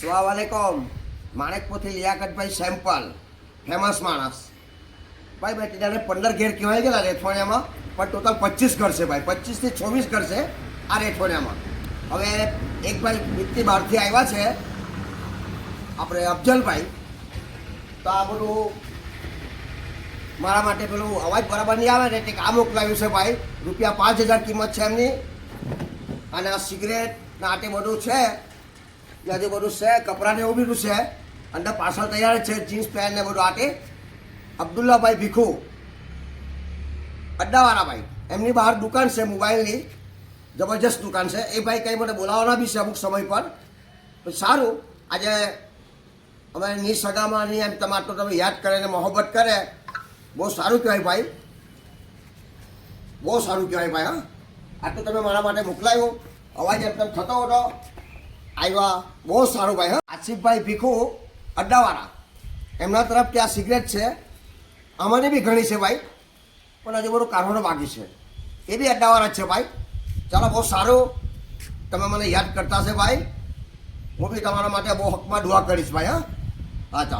સલામવાલેકુમ માણેકપુરથી લિયાકતભાઈ sample famous માણસ ભાઈ ભાઈ ટીડાને 15 ઘેર કહેવાય ગયેલા રેઠવાણિયામાં પણ ટોટલ 25 કરશે ભાઈ 25 થી 26 કરશે આ રેઠવાણિયામાં હવે એક ભાઈ બીજથી બહારથી આવ્યા છે આપણે અફજલભાઈ તો આ બધું મારા માટે પેલું અવાજ બરાબર નહીં આવે ને એટલે આ મોકલાવ્યું છે ભાઈ ₹5000 કિંમત છે એમની અને આ સિગરેટ ને આટે બધું છે હજુ બધું છે કપડાને એવું બીજું છે અંદર પાર્સલ તૈયાર જ છે જીન્સ પેન્ટ ને બધું આટે અબ્દુલ્લાભાઈ ભીખુ અડ્ડાવાળા ભાઈ એમની બહાર દુકાન છે મોબાઈલની જબરજસ્ત દુકાન છે એ ભાઈ કંઈ મને બોલાવવાના બી છે અમુક સમય પર સારું આજે અમે ની સગામાં નહીં એમ તમારે તો તમે યાદ કરે ને મોહબ્બત કરે બહુ સારું કહેવાય ભાઈ બહુ સારું કહેવાય ભાઈ હા આટલું તમે મારા માટે મોકલાયું અવાજ એમ થતો હતો આવ્યા બહુ સારું ભાઈ હા આસિફભાઈ ભીખુ અડ્ડાવાળા એમના તરફથી આ સિગરેટ છે અમારે બી ઘણી છે ભાઈ પણ હજુ બધું કાઢવાનો બાકી છે એ બી અડ્ડાવાળા જ છે ભાઈ ચાલો બહુ સારું તમે મને યાદ કરતા છે ભાઈ હું બી તમારા માટે બહુ હકમાં દુઆ કરીશ ભાઈ હા ચાલો